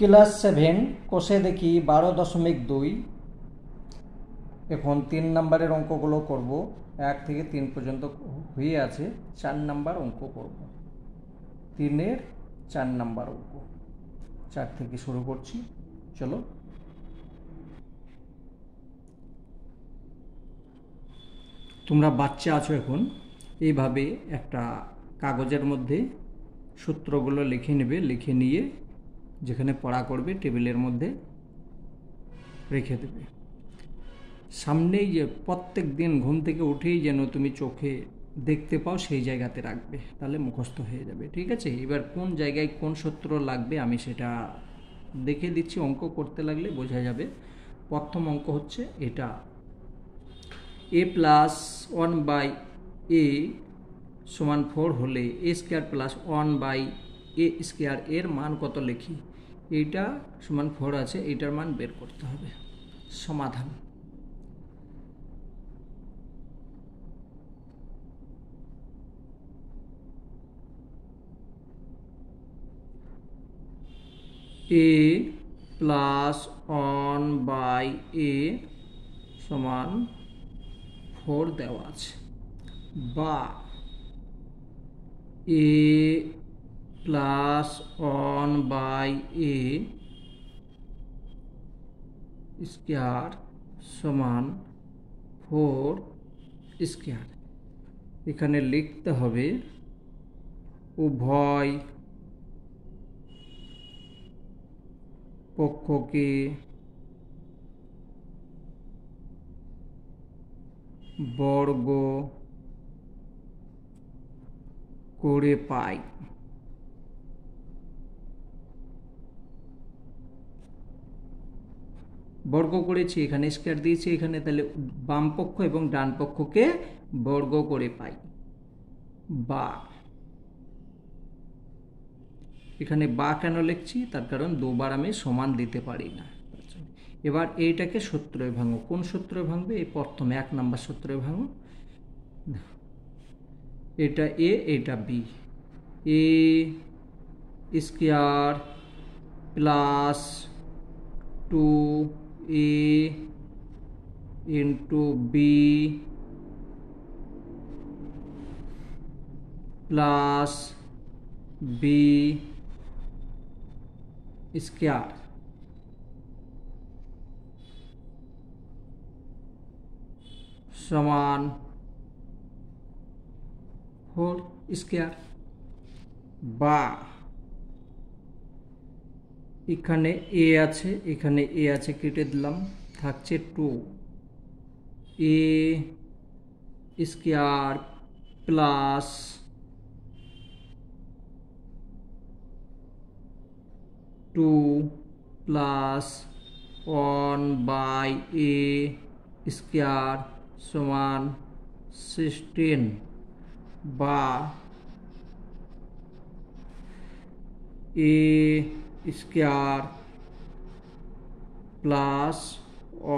Class 7 কোষে দেখি 12.2। এখন 3 নম্বরের অঙ্কগুলো করব। 1 থেকে 3 পর্যন্ত হয়ে আছে, 4 নম্বর অঙ্ক করব। 3-এর 4 নম্বর অঙ্ক। 4 থেকে শুরু করছি, চলো। তোমরা বাচ্চা আছো এখন, এইভাবে একটা কাগজের মধ্যে সূত্রগুলো লিখে নেবে। লিখে নিয়ে যেখানে পড়া করবে টেবিলের মধ্যে রেখে দেবে। সামনেই যে প্রত্যেক দিন ঘুম থেকে উঠেই যেন তুমি চোখে দেখতে পাও সেই জায়গাতে রাখবে, তাহলে মুখস্থ হয়ে যাবে। ঠিক আছে? এবার কোন জায়গায় কোন সূত্র লাগবে আমি সেটা দেখে দিচ্ছি। অঙ্ক করতে লাগলে বোঝা যাবে। প্রথম অঙ্ক হচ্ছে এটা, a প্লাস 1/a সমান 4 হলে a square plus 1/a square এর মান কত লিখি। এইটা সমান 4 আছে, এইটার মান বের করতে হবে। সমাধান। a প্লাস 1/a সমান 4 দেওয়া আছে, বা a প্লাস 1/a স্কোয়ার সমান 4 স্কোয়ার। এখানে লিখতে হবে উভয় পক্ষকে বর্গ করে পাই। বর্গ করেছি, এখানে স্কোয়ার দিয়েছি এখানে, তাহলে বাম পক্ষ এবং ডান পক্ষকে বর্গ করে পাই। বা এখানে বা কেন লিখছি, তার কারণ দুবার আমি সমান দিতে পারি না। এবার এইটাকে সূত্রে ভাঙো। কোন সূত্রে ভাঙবে? এই প্রথমে 1 নম্বর সূত্রে ভাঙো। এটা এ, এটা b. A square plus 2a into b plus b square সমান 4 স্কোয়ার। বা এখানে এ আছে, এখানে এ আছে, কেটে দিলাম, থাকছে 2a square plus 2 plus 1/a square সমান 16। বা a square plus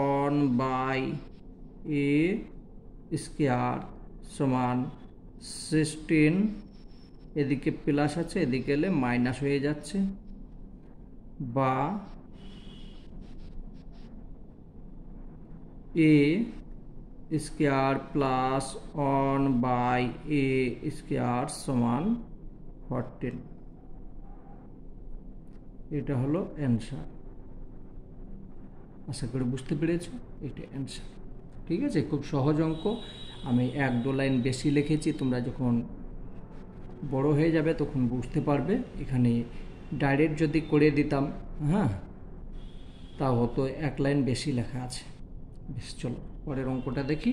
1/a square সমান 16। এদিকে প্লাস আছে, এদিকে এলে মাইনাস হয়ে যাচ্ছে। বা a square plus 1/a square সমান 14। এটা হলো অ্যান্সার। আশা করি বুঝতে পেরেছ, এটা অ্যান্সার। ঠিক আছে? খুব সহজ অঙ্ক। আমি 1-2 লাইন বেশি লিখেছি, তোমরা যখন বড় হয়ে যাবে তখন বুঝতে পারবে। এখানে ডাইরেক্ট যদি করে দিতাম, তা হতো 1 লাইন বেশি লেখা আছে। বেশ, চলো পরের অঙ্কটা দেখি।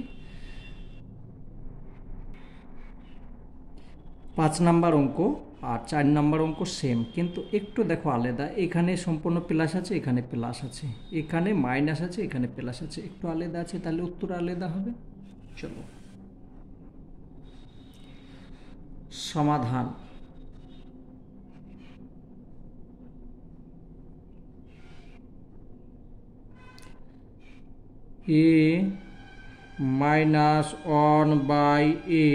5 নাম্বার অঙ্ক আর 4 নাম্বার অঙ্ক সেম, কিন্তু একটু দেখো আলাদা। এখানে সম্পূর্ণ প্লাস আছে, এখানে প্লাস আছে, এখানে মাইনাস আছে, এখানে প্লাস আছে, একটু আলাদা আছে, তাহলে উত্তর আলাদা হবে। চলো সমাধান। a মাইনাস 1/a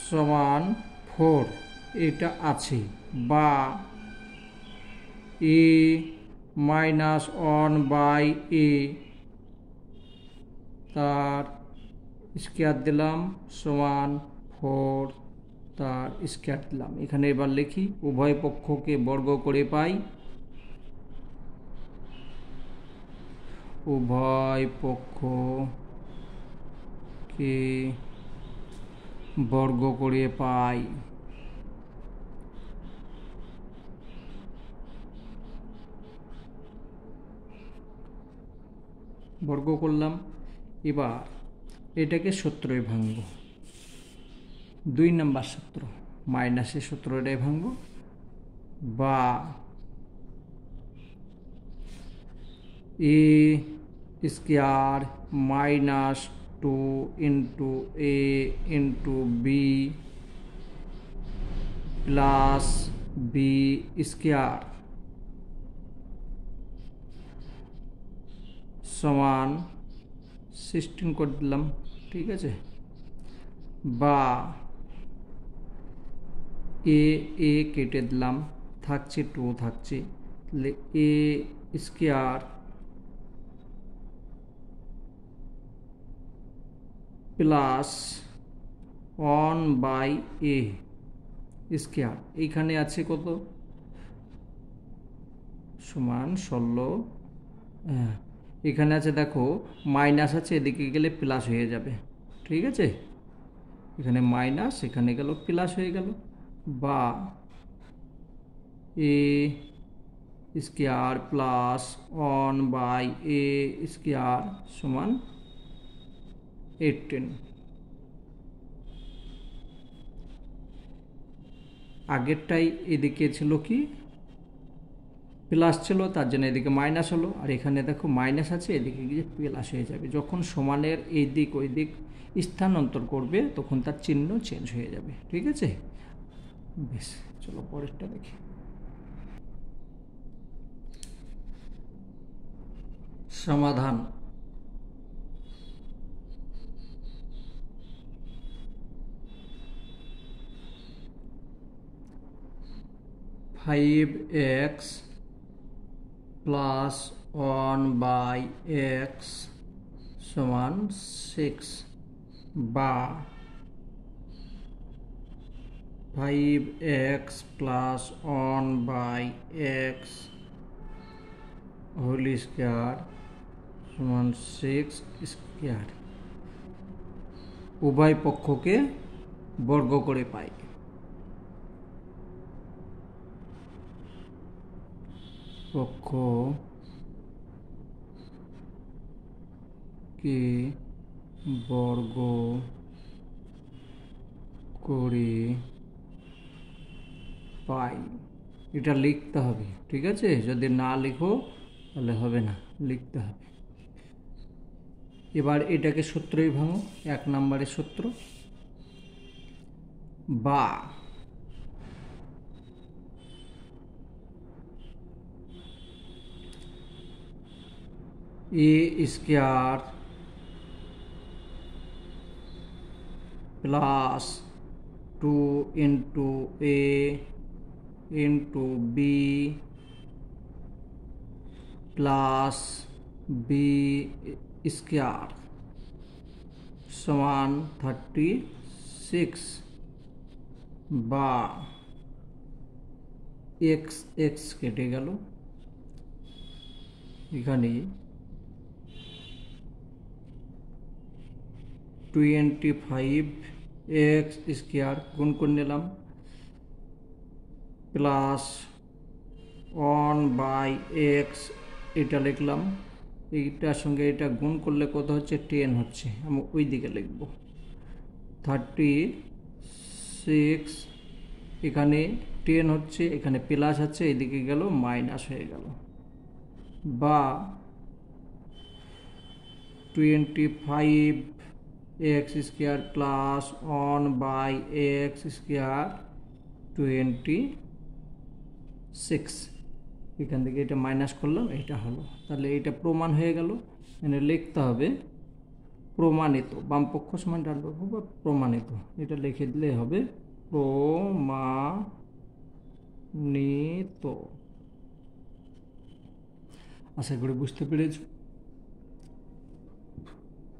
সমান 4 এটা আছে, বা a মাইনাস 1/a তার স্কয়ার দিলাম সমান 4 তার স্কয়ার দিলাম। এখানে এবার লিখি উভয় পক্ষকে বর্গ করে পাই, উভয় পক্ষকে বর্গ করে পাই। বর্গ করলাম। এবার এটাকে সূত্রে ভাঙব। 2 নম্বর সূত্র মাইনাসের সূত্রটাই ভাঙব, বা a square minus 2 into a into b plus b square সমান 16 করে দিলাম, ঠিক আছে। বা এ এ কেটে দিলাম, থাকছে 2 থাকছে, তাহলে এ স্কয়ার প্লাস 1/a স্কয়ার, এইখানে আছে কত সমান 16, এখানে আছে দেখো মাইনাস আছে, এদিকে গেলে প্লাস হয়ে যাবে, ঠিক আছে। এখানে মাইনাস এখানে গেল প্লাস হয়ে গেল, বা a square plus 1/a square সমান 18। আগেরটাই এদিকে ছিল কি প্লাস ছিল, তার জন্য এদিকে মাইনাস হলো, আর এখানে দেখো মাইনাস আছে, এদিকে গিয়ে প্লাস হয়ে যাবে। যখন সমানের এই দিক ওই দিক স্থানান্তর করবে তখন তার চিহ্ন চেঞ্জ হয়ে যাবে, ঠিক আছে। বেশ, চলো পরেরটা দেখি। সমাধান। ফাইভ এক্স প্লাস 1/x সমান 6, বা 5x plus 1/x whole square সমান 6 স্কয়ার। উভয় পক্ষকে বর্গ করে পাই। পক্ষকে বর্গ করে পাই, এটা লিখতে হবে, ঠিক আছে। যদি না লিখো তাহলে হবে না, লিখতে হবে। এবার এটাকে সূত্রই ভাঙো। 1 নম্বরের সূত্র, বা a square plus 2 into a into b plus b square সমান 36, বা এক্স এক্স কেটে গেল, এখানে 25x স্কয়ার গুণ করে নিলাম প্লাস 1/x এটা লিখলাম, এইটার সঙ্গে এটা গুণ করলে কত হচ্ছে 10 হচ্ছে, আমি ওই দিকে লিখব 36, এখানে 10 হচ্ছে, এখানে প্লাস আছে, এদিকে গেল মাইনাস হয়ে গেল, বা 25x square plus 1/x square 26, এখান থেকে এটা মাইনাস করলাম, এটা হলো। তাহলে এটা প্রমাণ হয়ে গেল। এখানে লিখতে হবে প্রমাণিত, বাম পক্ষ সমান ডান পক্ষ, বা প্রমাণিত, এটা লিখে দিলে হবে প্রমাণিত। আশা করি বুঝতে পেরেছ।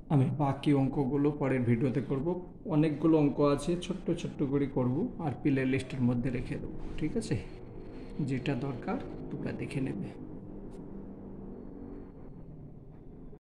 আমি বাকি অঙ্কগুলো পরের ভিডিওতে করব। অনেকগুলো অঙ্ক আছে, ছোট্ট ছোট্ট করে করব আর প্লে লিস্টের মধ্যে রেখে দেবো। ঠিক আছে, যেটা দরকার তোমরা দেখে নেবে।